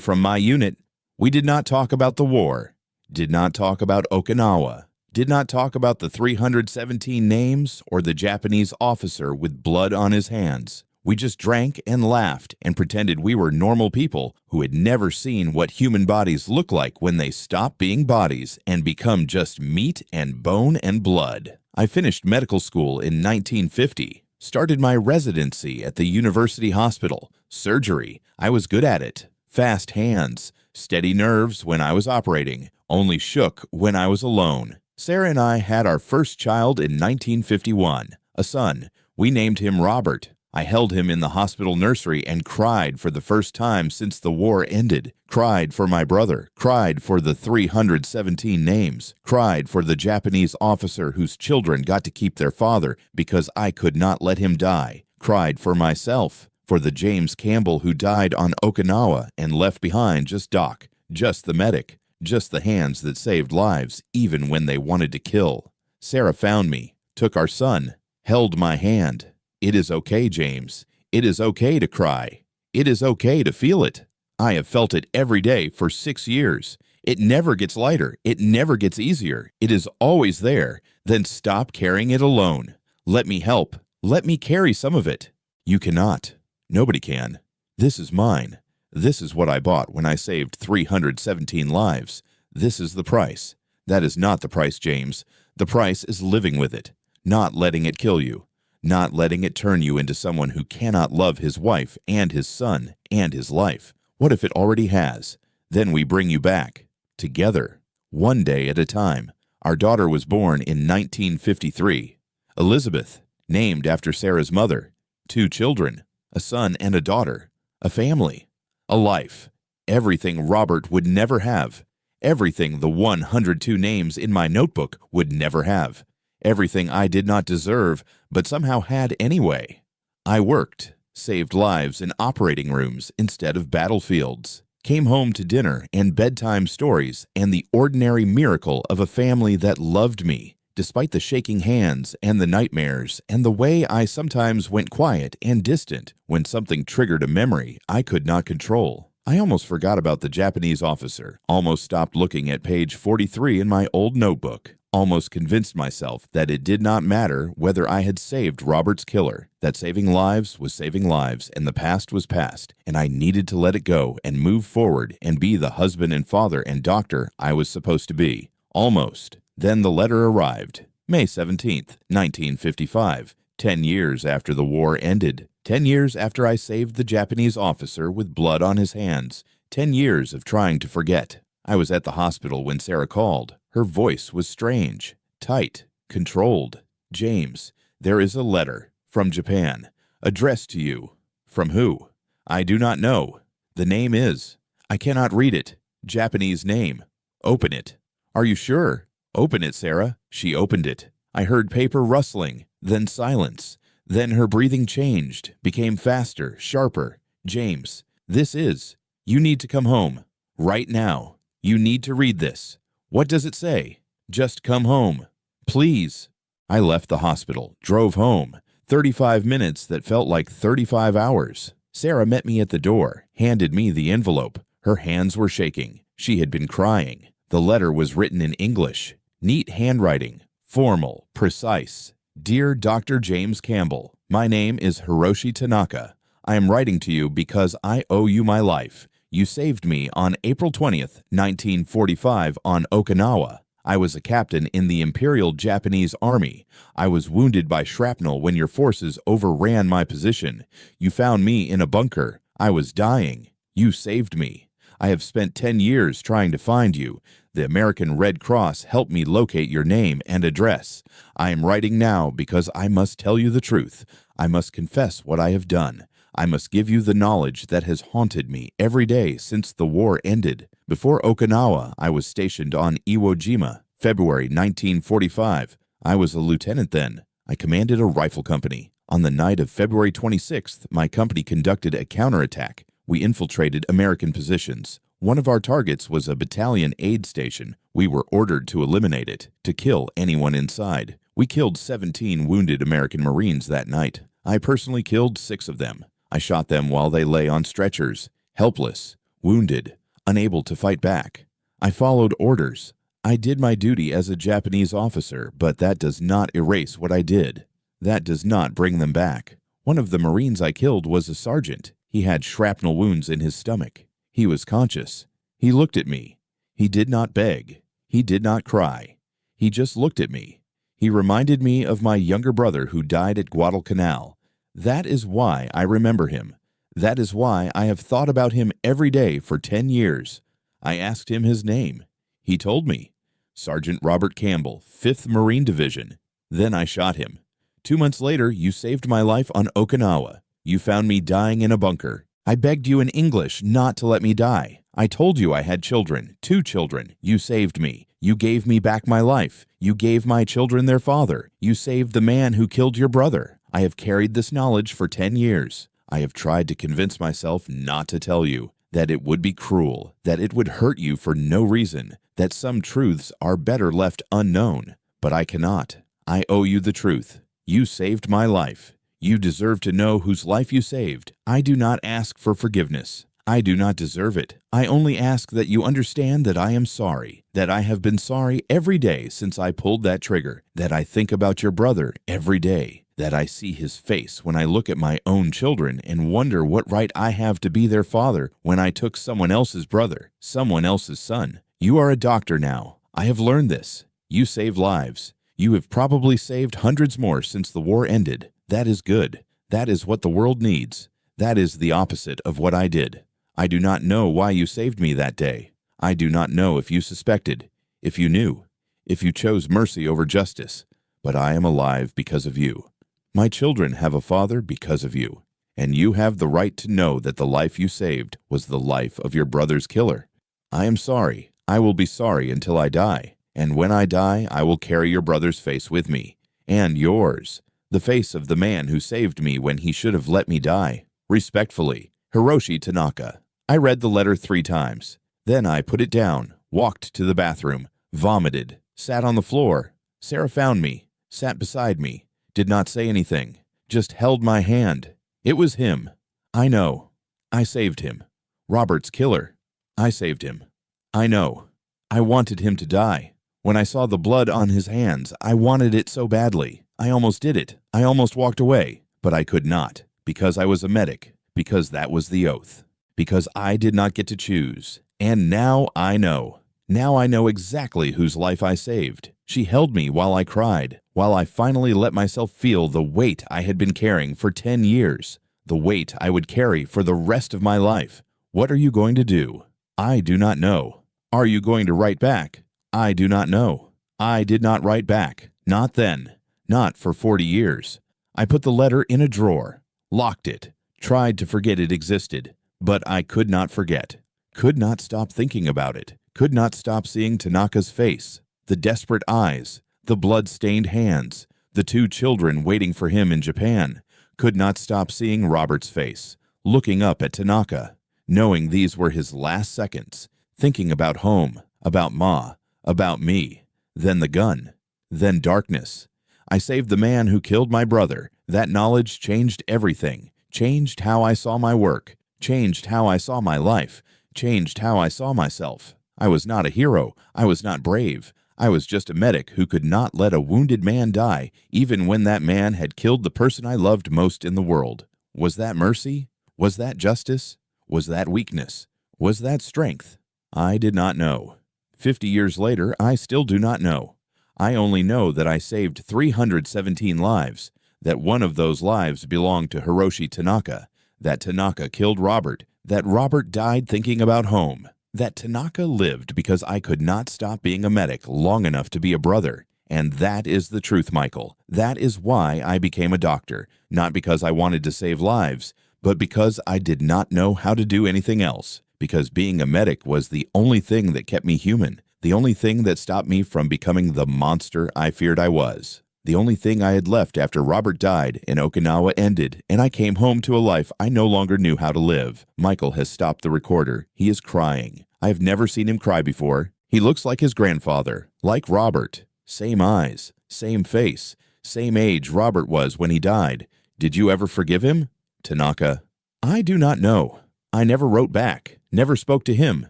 from my unit. We did not talk about the war, did not talk about Okinawa, did not talk about the 317 names or the Japanese officer with blood on his hands. We just drank and laughed and pretended we were normal people who had never seen what human bodies look like when they stop being bodies and become just meat and bone and blood. I finished medical school in 1950, started my residency at the University Hospital, surgery. I was good at it. Fast hands, steady nerves when I was operating, only shook when I was alone. Sarah and I had our first child in 1951, a son. We named him Robert. I held him in the hospital nursery and cried for the first time since the war ended. Cried for my brother, cried for the 317 names, cried for the Japanese officer whose children got to keep their father because I could not let him die. Cried for myself, for the James Campbell who died on Okinawa and left behind just Doc, just the medic, just the hands that saved lives even when they wanted to kill. Sarah found me, took our son, held my hand. It is okay, James. It is okay to cry. It is okay to feel it. I have felt it every day for 6 years. It never gets lighter. It never gets easier. It is always there. Then stop carrying it alone. Let me help. Let me carry some of it. You cannot. Nobody can. This is mine. This is what I bought when I saved 317 lives. This is the price. That is not the price, James. The price is living with it, not letting it kill you. Not letting it turn you into someone who cannot love his wife and his son and his life. What if it already has? Then we bring you back. Together. One day at a time. Our daughter was born in 1953. Elizabeth, named after Sarah's mother. 2 children, a son and a daughter. A family. A life. Everything Robert would never have. Everything the 102 names in my notebook would never have. Everything I did not deserve, but somehow had anyway. I worked, saved lives in operating rooms instead of battlefields, came home to dinner and bedtime stories and the ordinary miracle of a family that loved me, despite the shaking hands and the nightmares and the way I sometimes went quiet and distant when something triggered a memory I could not control. I almost forgot about the Japanese officer, almost stopped looking at page 43 in my old notebook, almost convinced myself that it did not matter whether I had saved Robert's killer, that saving lives was saving lives and the past was past, and I needed to let it go and move forward and be the husband and father and doctor I was supposed to be. Almost. Then the letter arrived. May 17th, 1955, 10 years after the war ended. 10 years after I saved the Japanese officer with blood on his hands. 10 years of trying to forget. I was at the hospital when Sarah called. Her voice was strange, tight, controlled. James, there is a letter from Japan, addressed to you. From who? I do not know. The name is. I cannot read it. Japanese name. Open it. Are you sure? Open it, Sarah. She opened it. I heard paper rustling, then silence. Then her breathing changed, became faster, sharper. James, this is. You need to come home. Right now. You need to read this. What does it say? Just come home. Please. I left the hospital, drove home. 35 minutes that felt like 35 hours. Sarah met me at the door, handed me the envelope. Her hands were shaking. She had been crying. The letter was written in English. Neat handwriting. Formal, precise. Dear Dr. James Campbell, my name is Hiroshi Tanaka. I am writing to you because I owe you my life. You saved me on April 20th, 1945 on Okinawa. I was a captain in the Imperial Japanese Army. I was wounded by shrapnel when your forces overran my position. You found me in a bunker. I was dying. You saved me. I have spent 10 years trying to find you. The American Red Cross helped me locate your name and address. I am writing now because I must tell you the truth. I must confess what I have done. I must give you the knowledge that has haunted me every day since the war ended. Before Okinawa, I was stationed on Iwo Jima, February 1945. I was a lieutenant then. I commanded a rifle company. On the night of February 26th, my company conducted a counterattack. We infiltrated American positions. One of our targets was a battalion aid station. We were ordered to eliminate it, to kill anyone inside. We killed 17 wounded American Marines that night. I personally killed 6 of them. I shot them while they lay on stretchers, helpless, wounded, unable to fight back. I followed orders. I did my duty as a Japanese officer, but that does not erase what I did. That does not bring them back. One of the Marines I killed was a sergeant. He had shrapnel wounds in his stomach. He was conscious. He looked at me. He did not beg. He did not cry. He just looked at me. He reminded me of my younger brother who died at Guadalcanal. That is why I remember him. That is why I have thought about him every day for 10 years. I asked him his name. He told me. Sergeant Robert Campbell, 5th Marine Division. Then I shot him. 2 months later, you saved my life on Okinawa. You found me dying in a bunker. I begged you in English not to let me die. I told you I had children, 2 children. You saved me. You gave me back my life. You gave my children their father. You saved the man who killed your brother. I have carried this knowledge for 10 years. I have tried to convince myself not to tell you, that it would be cruel, that it would hurt you for no reason, that some truths are better left unknown. But I cannot. I owe you the truth. You saved my life. You deserve to know whose life you saved. I do not ask for forgiveness. I do not deserve it. I only ask that you understand that I am sorry, that I have been sorry every day since I pulled that trigger, that I think about your brother every day, that I see his face when I look at my own children and wonder what right I have to be their father when I took someone else's brother, someone else's son. You are a doctor now. I have learned this. You save lives. You have probably saved hundreds more since the war ended. That is good. That is what the world needs. That is the opposite of what I did. I do not know why you saved me that day. I do not know if you suspected, if you knew, if you chose mercy over justice, but I am alive because of you. My children have a father because of you, and you have the right to know that the life you saved was the life of your brother's killer. I am sorry. I will be sorry until I die, and when I die, I will carry your brother's face with me, and yours, the face of the man who saved me when he should have let me die. Respectfully, Hiroshi Tanaka. I read the letter 3 times. Then I put it down, walked to the bathroom, vomited, sat on the floor. Sarah found me, sat beside me, did not say anything, just held my hand. It was him. I know. I saved him. Robert's killer. I saved him. I know. I wanted him to die. When I saw the blood on his hands, I wanted it so badly. I almost did it. I almost walked away, but I could not, because I was a medic, because that was the oath, because I did not get to choose. And now I know. Now I know exactly whose life I saved. She held me while I cried, while I finally let myself feel the weight I had been carrying for 10 years, the weight I would carry for the rest of my life. What are you going to do? I do not know. Are you going to write back? I do not know. I did not write back. Not then. Not for 40 years. I put the letter in a drawer, locked it, tried to forget it existed, but I could not forget. Could not stop thinking about it, could not stop seeing Tanaka's face, the desperate eyes, the blood-stained hands, the 2 children waiting for him in Japan. Could not stop seeing Robert's face, looking up at Tanaka, knowing these were his last seconds, thinking about home, about Ma, about me, then the gun, then darkness. I saved the man who killed my brother. That knowledge changed everything, changed how I saw my work, changed how I saw my life, changed how I saw myself. I was not a hero. I was not brave. I was just a medic who could not let a wounded man die, even when that man had killed the person I loved most in the world. Was that mercy? Was that justice? Was that weakness? Was that strength? I did not know. 50 years later, I still do not know. I only know that I saved 317 lives, that one of those lives belonged to Hiroshi Tanaka, that Tanaka killed Robert, that Robert died thinking about home, that Tanaka lived because I could not stop being a medic long enough to be a brother. And that is the truth, Michael. That is why I became a doctor, not because I wanted to save lives, but because I did not know how to do anything else, because being a medic was the only thing that kept me human, the only thing that stopped me from becoming the monster I feared I was. The only thing I had left after Robert died and Okinawa ended, and I came home to a life I no longer knew how to live. Michael has stopped the recorder. He is crying. I have never seen him cry before. He looks like his grandfather, like Robert. Same eyes, same face, same age Robert was when he died. Did you ever forgive him? Tanaka: I do not know. I never wrote back, never spoke to him.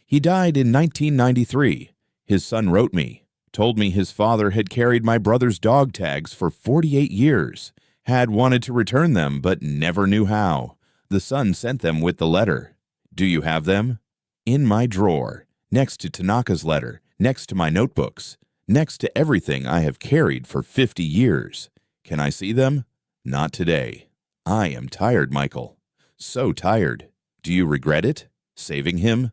He died in 1993. His son wrote me. Told me his father had carried my brother's dog tags for 48 years, had wanted to return them but never knew how. The son sent them with the letter. Do you have them? In my drawer, next to Tanaka's letter, next to my notebooks, next to everything I have carried for 50 years. Can I see them? Not today. I am tired, Michael. So tired. Do you regret it? Saving him?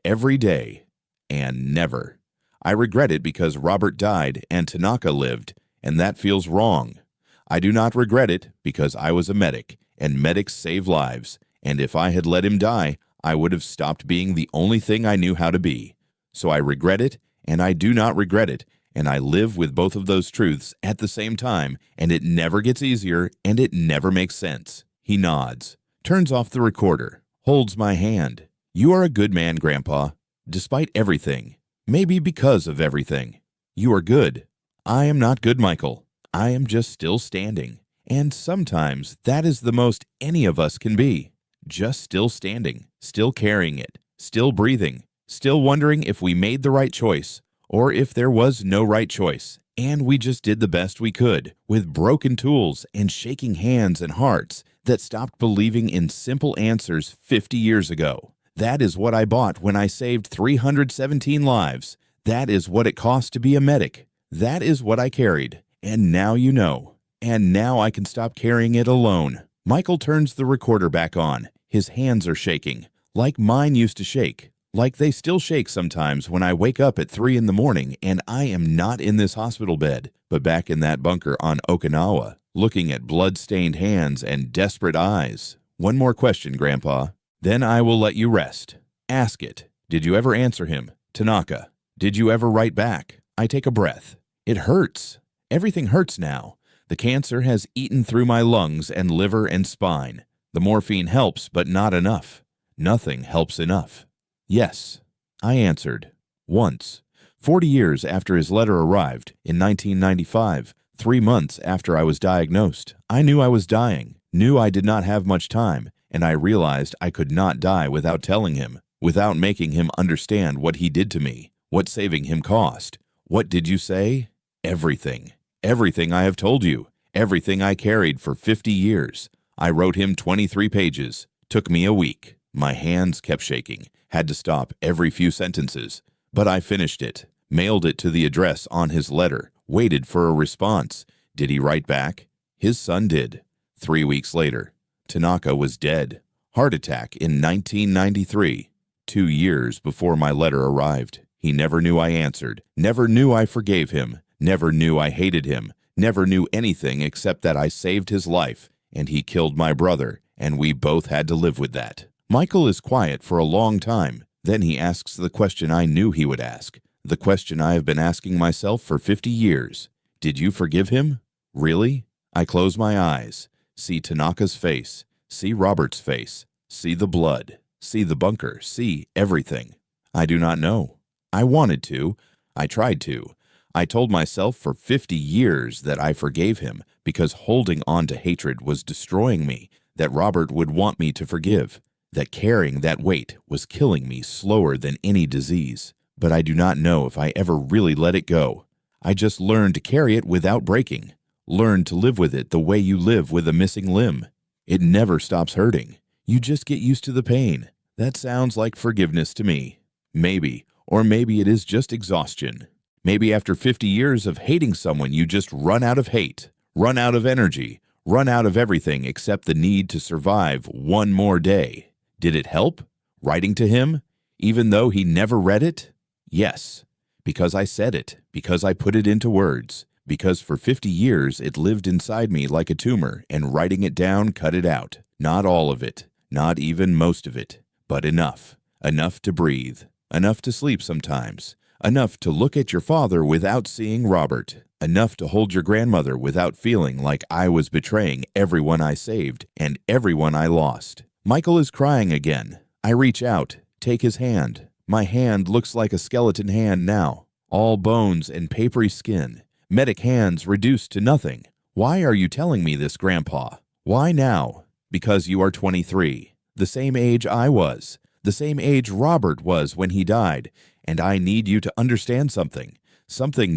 Every day. And never. I regret it because Robert died and Tanaka lived, and that feels wrong. I do not regret it because I was a medic, and medics save lives, and if I had let him die, I would have stopped being the only thing I knew how to be. So I regret it, and I do not regret it, and I live with both of those truths at the same time, and it never gets easier, and it never makes sense. He nods, turns off the recorder, holds my hand. You are a good man, Grandpa, despite everything. Maybe because of everything. You are good. I am not good, Michael. I am just still standing. And sometimes that is the most any of us can be. Just still standing, still carrying it, still breathing, still wondering if we made the right choice, or if there was no right choice, and we just did the best we could, with broken tools and shaking hands and hearts that stopped believing in simple answers 50 years ago. That is what I bought when I saved 317 lives. That is what it cost to be a medic. That is what I carried. And now you know. And now I can stop carrying it alone. Michael turns the recorder back on. His hands are shaking, Like mine used to shake. Like they still shake sometimes when I wake up at 3 in the morning and I am not in this hospital bed, but back in that bunker on Okinawa, looking at blood-stained hands and desperate eyes. One more question, Grandpa. Then I will let you rest. Ask it. Did you ever answer him? Tanaka. Did you ever write back? I take a breath. It hurts. Everything hurts now. The cancer has eaten through my lungs and liver and spine. The morphine helps, but not enough. Nothing helps enough. Yes, I answered. Once. 40 years after his letter arrived, in 1995, 3 months after I was diagnosed, I knew I was dying, knew I did not have much time, and I realized I could not die without telling him, without making him understand what he did to me, what saving him cost. What did you say? Everything. Everything I have told you. Everything I carried for 50 years. I wrote him 23 pages. Took me a week. My hands kept shaking. Had to stop every few sentences. But I finished it. Mailed it to the address on his letter. Waited for a response. Did he write back? His son did. 3 weeks later, Tanaka was dead. Heart attack in 1993. 2 years before my letter arrived. He never knew I answered. Never knew I forgave him. Never knew I hated him. Never knew anything except that I saved his life, and he killed my brother, and we both had to live with that. Michael is quiet for a long time. Then he asks the question I knew he would ask, the question I have been asking myself for 50 years. Did you forgive him? Really? I close my eyes, see Tanaka's face, see Robert's face, see the blood, see the bunker, see everything. I do not know. I wanted to. I tried to. I told myself for 50 years that I forgave him because holding on to hatred was destroying me, that Robert would want me to forgive, that carrying that weight was killing me slower than any disease. But I do not know if I ever really let it go. I just learned to carry it without breaking, learned to live with it the way you live with a missing limb. It never stops hurting. You just get used to the pain. That sounds like forgiveness to me. Maybe, or maybe it is just exhaustion. Maybe after 50 years of hating someone, you just run out of hate, run out of energy, run out of everything except the need to survive one more day. Did it help? Writing to him? Even though he never read it? Yes. Because I said it, because I put it into words, because for 50 years it lived inside me like a tumor, and writing it down cut it out. Not all of it, not even most of it, but enough. Enough to breathe, enough to sleep sometimes. Enough to look at your father without seeing Robert. Enough to hold your grandmother without feeling like I was betraying everyone I saved and everyone I lost. Michael is crying again. I reach out, take his hand. My hand looks like a skeleton hand now. All bones and papery skin. Medic hands reduced to nothing. Why are you telling me this, Grandpa? Why now? Because you are 23. The same age I was. The same age Robert was when he died. And I need you to understand something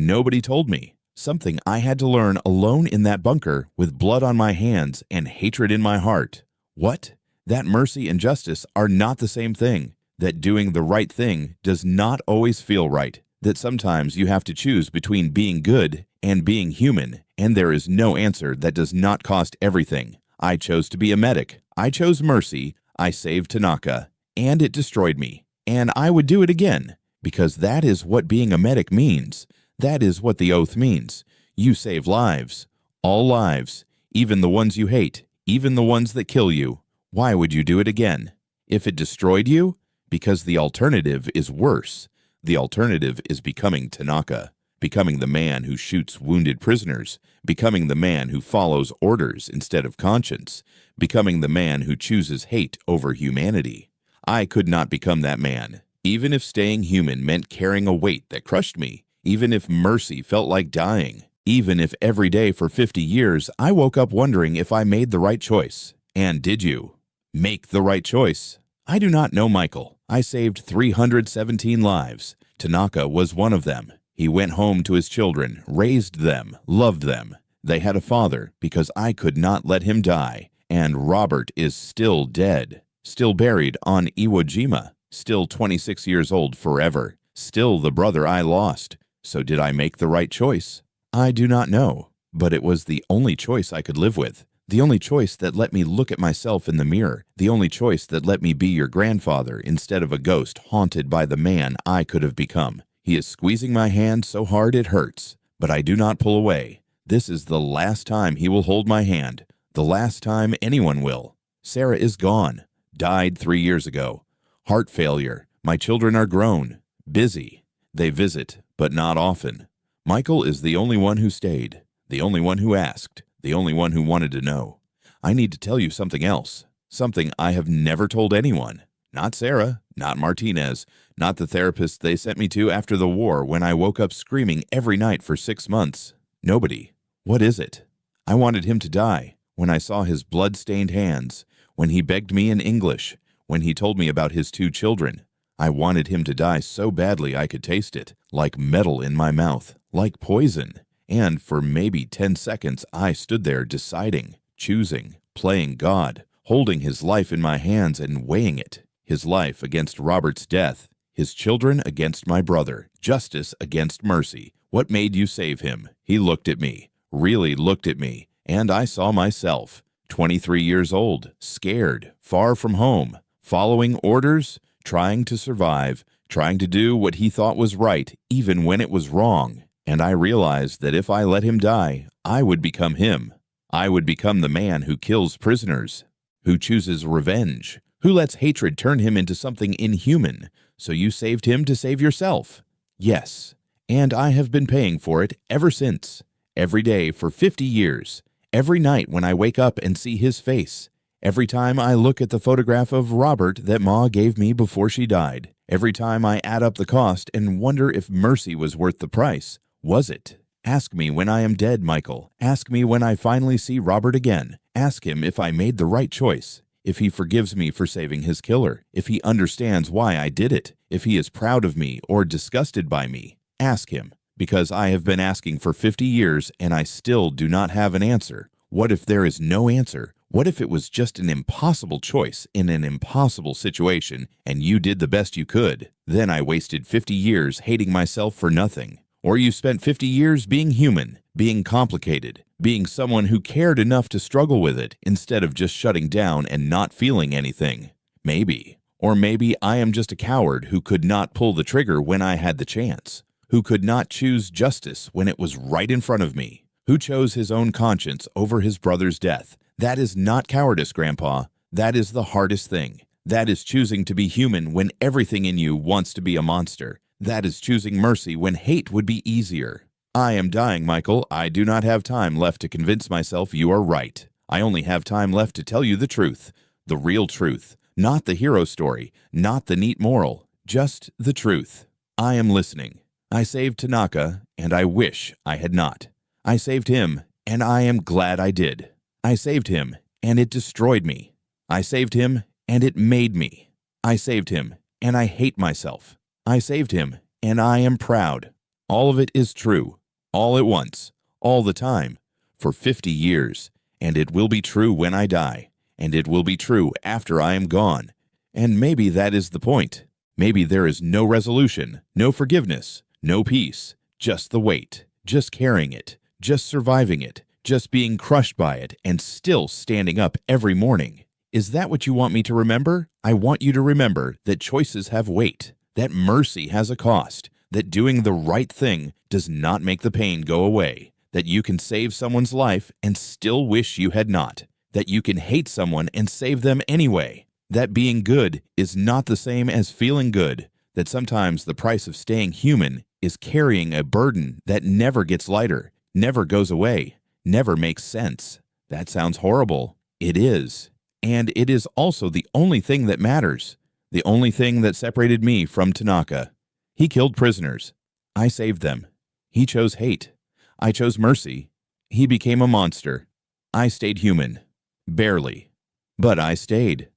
nobody told me, something I had to learn alone in that bunker with blood on my hands and hatred in my heart. What? That mercy and justice are not the same thing, that doing the right thing does not always feel right, that sometimes you have to choose between being good and being human, and there is no answer that does not cost everything. I chose to be a medic. I chose mercy. I saved Tanaka, and it destroyed me, and I would do it again. Because that is what being a medic means. That is what the oath means. You save lives. All lives. Even the ones you hate. Even the ones that kill you. Why would you do it again? If it destroyed you? Because the alternative is worse. The alternative is becoming Tanaka. Becoming the man who shoots wounded prisoners. Becoming the man who follows orders instead of conscience. Becoming the man who chooses hate over humanity. I could not become that man. Even if staying human meant carrying a weight that crushed me, even if mercy felt like dying, even if every day for 50 years I woke up wondering if I made the right choice. And did you make the right choice? I do not know Michael. I saved 317 lives. Tanaka was one of them. He went home to his children, raised them, loved them. They had a father because I could not let him die. And Robert is still dead, still buried on Iwo Jima. Still 26 years old forever. Still the brother I lost. So did I make the right choice? I do not know, but it was the only choice I could live with. The only choice that let me look at myself in the mirror. The only choice that let me be your grandfather instead of a ghost haunted by the man I could have become. He is squeezing my hand so hard it hurts, but I do not pull away. This is the last time he will hold my hand. The last time anyone will. Sarah is gone. Died 3 years ago. Heart failure. My children are grown. Busy. They visit, but not often. Michael is the only one who stayed. The only one who asked. The only one who wanted to know. I need to tell you something else. Something I have never told anyone. Not Sarah. Not Martinez. Not the therapist they sent me to after the war when I woke up screaming every night for 6 months. Nobody. What is it? I wanted him to die. When I saw his blood-stained hands. When he begged me in English. When he told me about his 2 children. I wanted him to die so badly I could taste it. Like metal in my mouth. Like poison. And for maybe 10 seconds I stood there deciding, choosing, playing God, holding his life in my hands and weighing it. His life against Robert's death. His children against my brother. Justice against mercy. What made you save him? He looked at me. Really looked at me. And I saw myself. 23 years old. Scared. Far from home. Following orders. Trying to survive. Trying to do what he thought was right, even when it was wrong. And I realized that if I let him die, I would become him. I would become the man who kills prisoners, who chooses revenge, who lets hatred turn him into something inhuman. So you saved him to save yourself. Yes, and I have been paying for it ever since. Every day for 50 years. Every night when I wake up and see his face. Every time I look at the photograph of Robert that Ma gave me before she died. Every time I add up the cost and wonder if mercy was worth the price. Was it? Ask me when I am dead, Michael. Ask me when I finally see Robert again. Ask him if I made the right choice. If he forgives me for saving his killer. If he understands why I did it. If he is proud of me or disgusted by me. Ask him. Because I have been asking for 50 years and I still do not have an answer. What if there is no answer? What if it was just an impossible choice in an impossible situation and you did the best you could? Then I wasted 50 years hating myself for nothing. Or you spent 50 years being human, being complicated, being someone who cared enough to struggle with it instead of just shutting down and not feeling anything. Maybe. Or maybe I am just a coward who could not pull the trigger when I had the chance, who could not choose justice when it was right in front of me, who chose his own conscience over his brother's death. That is not cowardice, Grandpa. That is the hardest thing. That is choosing to be human when everything in you wants to be a monster. That is choosing mercy when hate would be easier. I am dying, Michael. I do not have time left to convince myself you are right. I only have time left to tell you the truth. The real truth. Not the hero story. Not the neat moral. Just the truth. I am listening. I saved Tanaka, and I wish I had not. I saved him, and I am glad I did. I saved him, and it destroyed me. I saved him, and it made me. I saved him, and I hate myself. I saved him, and I am proud. All of it is true, all at once, all the time, for 50 years, and it will be true when I die, and it will be true after I am gone. And maybe that is the point. Maybe there is no resolution, no forgiveness, no peace, just the weight, just carrying it, just surviving it, just being crushed by it, and still standing up every morning. Is that what you want me to remember? I want you to remember that choices have weight. That mercy has a cost, that doing the right thing does not make the pain go away, that you can save someone's life and still wish you had not, that you can hate someone and save them anyway, that being good is not the same as feeling good, that sometimes the price of staying human is carrying a burden that never gets lighter, never goes away, never makes sense. That sounds horrible. It is. And it is also the only thing that matters. The only thing that separated me from Tanaka. He killed prisoners. I saved them. He chose hate. I chose mercy. He became a monster. I stayed human. Barely. But I stayed.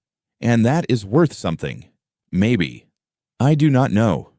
And that is worth something. Maybe. I do not know.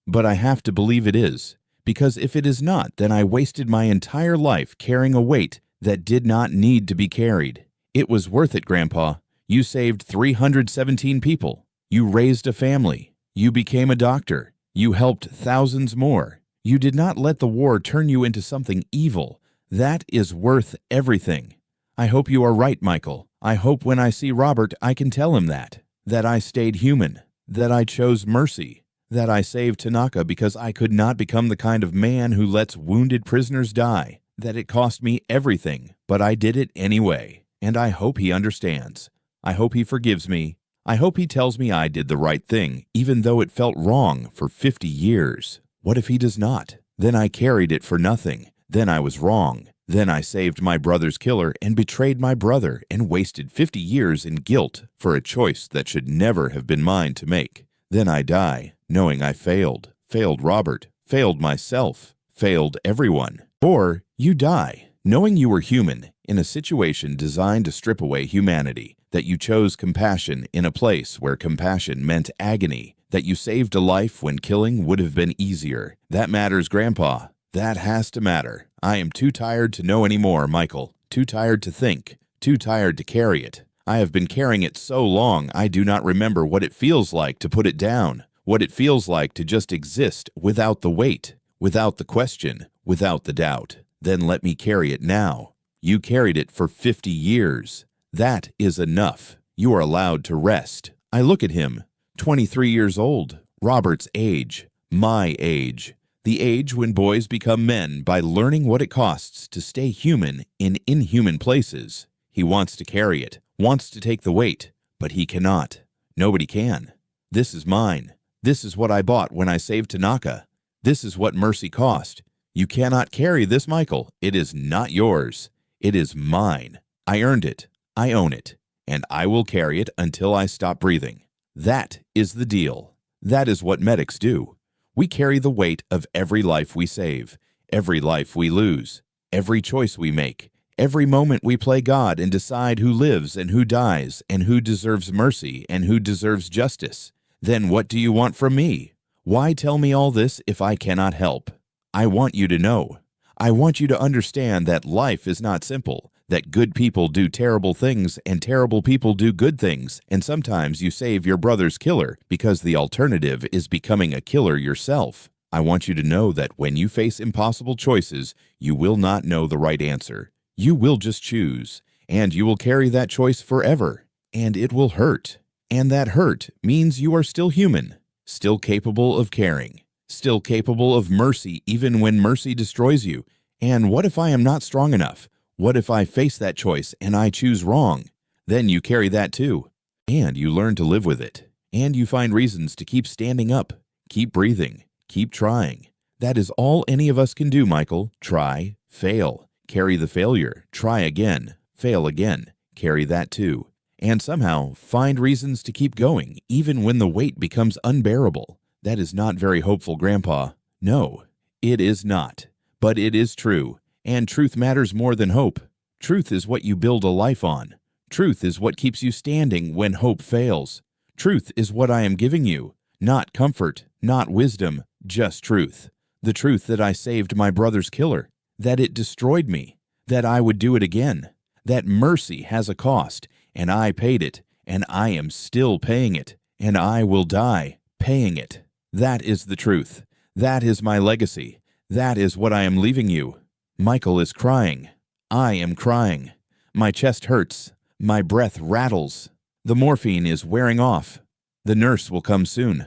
But I have to believe it is. Because if it is not, then I wasted my entire life carrying a weight that did not need to be carried. It was worth it, Grandpa. You saved 317 people. You raised a family. You became a doctor. You helped thousands more. You did not let the war turn you into something evil. That is worth everything. I hope you are right, Michael. I hope when I see Robert I can tell him that I stayed human, that I chose mercy, that I saved Tanaka because I could not become the kind of man who lets wounded prisoners die, that it cost me everything, but I did it anyway, and I hope he understands. I hope he forgives me. I hope he tells me I did the right thing, even though it felt wrong for 50 years. What if he does not? Then I carried it for nothing. Then I was wrong. Then I saved my brother's killer and betrayed my brother and wasted 50 years in guilt for a choice that should never have been mine to make. Then I die, knowing I failed Robert, failed myself, failed everyone. Or you die, knowing you were human in a situation designed to strip away humanity, that you chose compassion in a place where compassion meant agony, that you saved a life when killing would have been easier. That matters, Grandpa. That has to matter. I am too tired to know anymore, Michael. Too tired to think. Too tired to carry it. I have been carrying it so long I do not remember what it feels like to put it down, what it feels like to just exist without the weight, without the question, without the doubt. Then let me carry it now. You carried it for 50 years. That is enough. You are allowed to rest. I look at him, 23 years old, Robert's age, my age. The age when boys become men by learning what it costs to stay human in inhuman places. He wants to carry it, wants to take the weight, but he cannot. Nobody can. This is mine. This is what I bought when I saved Tanaka. This is what mercy cost. You cannot carry this, Michael. It is not yours. It is mine. I earned it. I own it. And I will carry it until I stop breathing. That is the deal. That is what medics do. We carry the weight of every life we save, every life we lose, every choice we make, every moment we play God and decide who lives and who dies and who deserves mercy and who deserves justice. Then what do you want from me? Why tell me all this if I cannot help? I want you to know. I want you to understand that life is not simple, that good people do terrible things and terrible people do good things, and sometimes you save your brother's killer because the alternative is becoming a killer yourself. I want you to know that when you face impossible choices, you will not know the right answer. You will just choose, and you will carry that choice forever, and it will hurt. And that hurt means you are still human, still capable of caring, still capable of mercy even when mercy destroys you. And what if I am not strong enough? What if I face that choice and I choose wrong? Then you carry that too, and you learn to live with it, and you find reasons to keep standing up, keep breathing, keep trying. That is all any of us can do, Michael. Try, fail, carry the failure, try again, fail again, carry that too, and somehow find reasons to keep going even when the weight becomes unbearable. That is not very hopeful, Grandpa. No, it is not, but it is true. And truth matters more than hope. Truth is what you build a life on. Truth is what keeps you standing when hope fails. Truth is what I am giving you. Not comfort, not wisdom, just truth. The truth that I saved my brother's killer, that it destroyed me, that I would do it again, that mercy has a cost, and I paid it, and I am still paying it, and I will die paying it. That is the truth. That is my legacy. That is what I am leaving you. Michael is crying. I am crying. My chest hurts. My breath rattles. The morphine is wearing off. The nurse will come soon.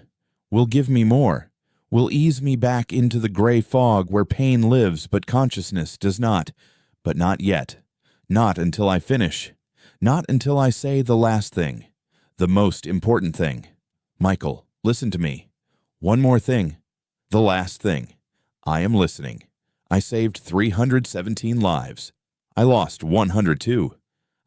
Will give me more. Will ease me back into the gray fog where pain lives but consciousness does not. But not yet. Not until I finish. Not until I say the last thing. The most important thing. Michael, listen to me. One more thing. The last thing. I am listening. I saved 317 lives. I lost 102.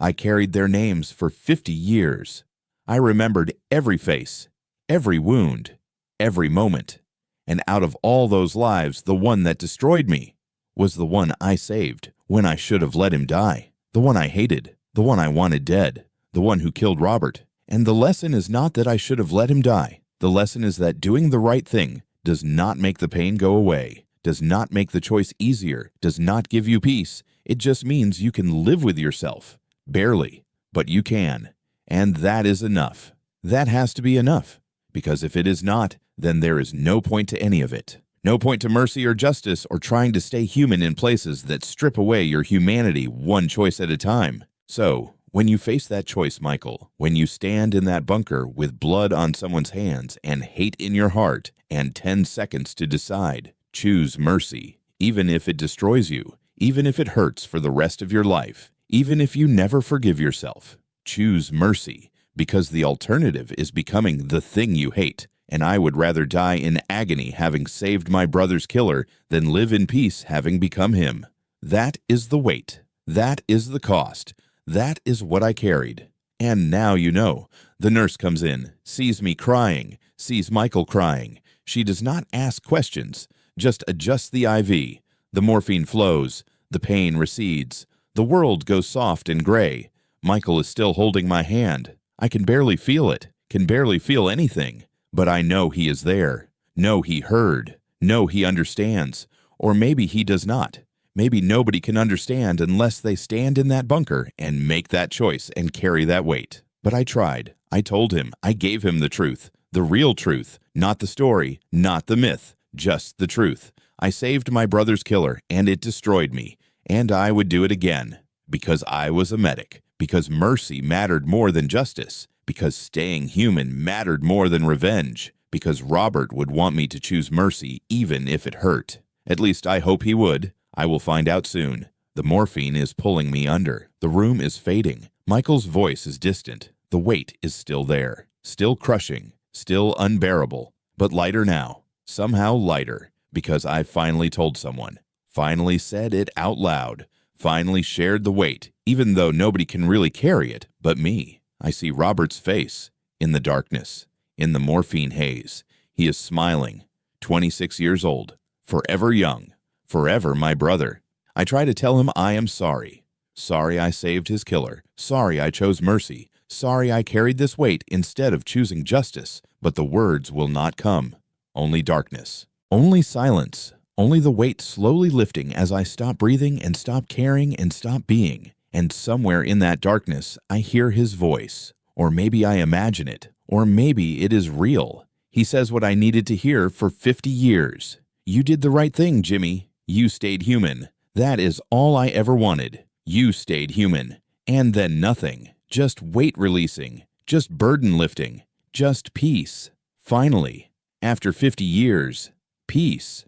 I carried their names for 50 years. I remembered every face, every wound, every moment. And out of all those lives, the one that destroyed me was the one I saved when I should have let him die. The one I hated, the one I wanted dead, the one who killed Robert. And the lesson is not that I should have let him die. The lesson is that doing the right thing does not make the pain go away, does not make the choice easier, does not give you peace. It just means you can live with yourself. Barely, but you can. And that is enough. That has to be enough. Because if it is not, then there is no point to any of it. No point to mercy or justice or trying to stay human in places that strip away your humanity one choice at a time. So, when you face that choice, Michael, when you stand in that bunker with blood on someone's hands and hate in your heart and 10 seconds to decide, choose mercy, even if it destroys you, even if it hurts for the rest of your life, even if you never forgive yourself. Choose mercy, because the alternative is becoming the thing you hate, and I would rather die in agony having saved my brother's killer than live in peace having become him. That is the weight. That is the cost. That is what I carried. And now you know. The nurse comes in, sees me crying, sees Michael crying. She does not ask questions, just adjusts the IV. The morphine flows. The pain recedes. The world goes soft and gray. Michael is still holding my hand. I can barely feel it, can barely feel anything. But I know he is there. Know he heard. Know he understands. Or maybe he does not. Maybe nobody can understand unless they stand in that bunker and make that choice and carry that weight. But I tried. I told him. I gave him the truth. The real truth. Not the story. Not the myth. Just the truth. I saved my brother's killer, and it destroyed me. And I would do it again. Because I was a medic. Because mercy mattered more than justice. Because staying human mattered more than revenge. Because Robert would want me to choose mercy even if it hurt. At least I hope he would. I will find out soon. The morphine is pulling me under. The room is fading. Michael's voice is distant. The weight is still there. Still crushing. Still unbearable. But lighter now. Somehow lighter. Because I finally told someone. Finally said it out loud. Finally shared the weight, even though nobody can really carry it but me. I see Robert's face. In the darkness. In the morphine haze. He is smiling. 26 years old. Forever young. Forever my brother. I try to tell him I am sorry. Sorry I saved his killer. Sorry I chose mercy. Sorry I carried this weight instead of choosing justice. But the words will not come. Only darkness. Only silence. Only the weight slowly lifting as I stop breathing and stop caring and stop being. And somewhere in that darkness, I hear his voice. Or maybe I imagine it. Or maybe it is real. He says what I needed to hear for 50 years. You did the right thing, Jimmy. You stayed human. That is all I ever wanted. You stayed human. And then nothing. Just weight releasing. Just burden lifting. Just peace. Finally, after 50 years, peace.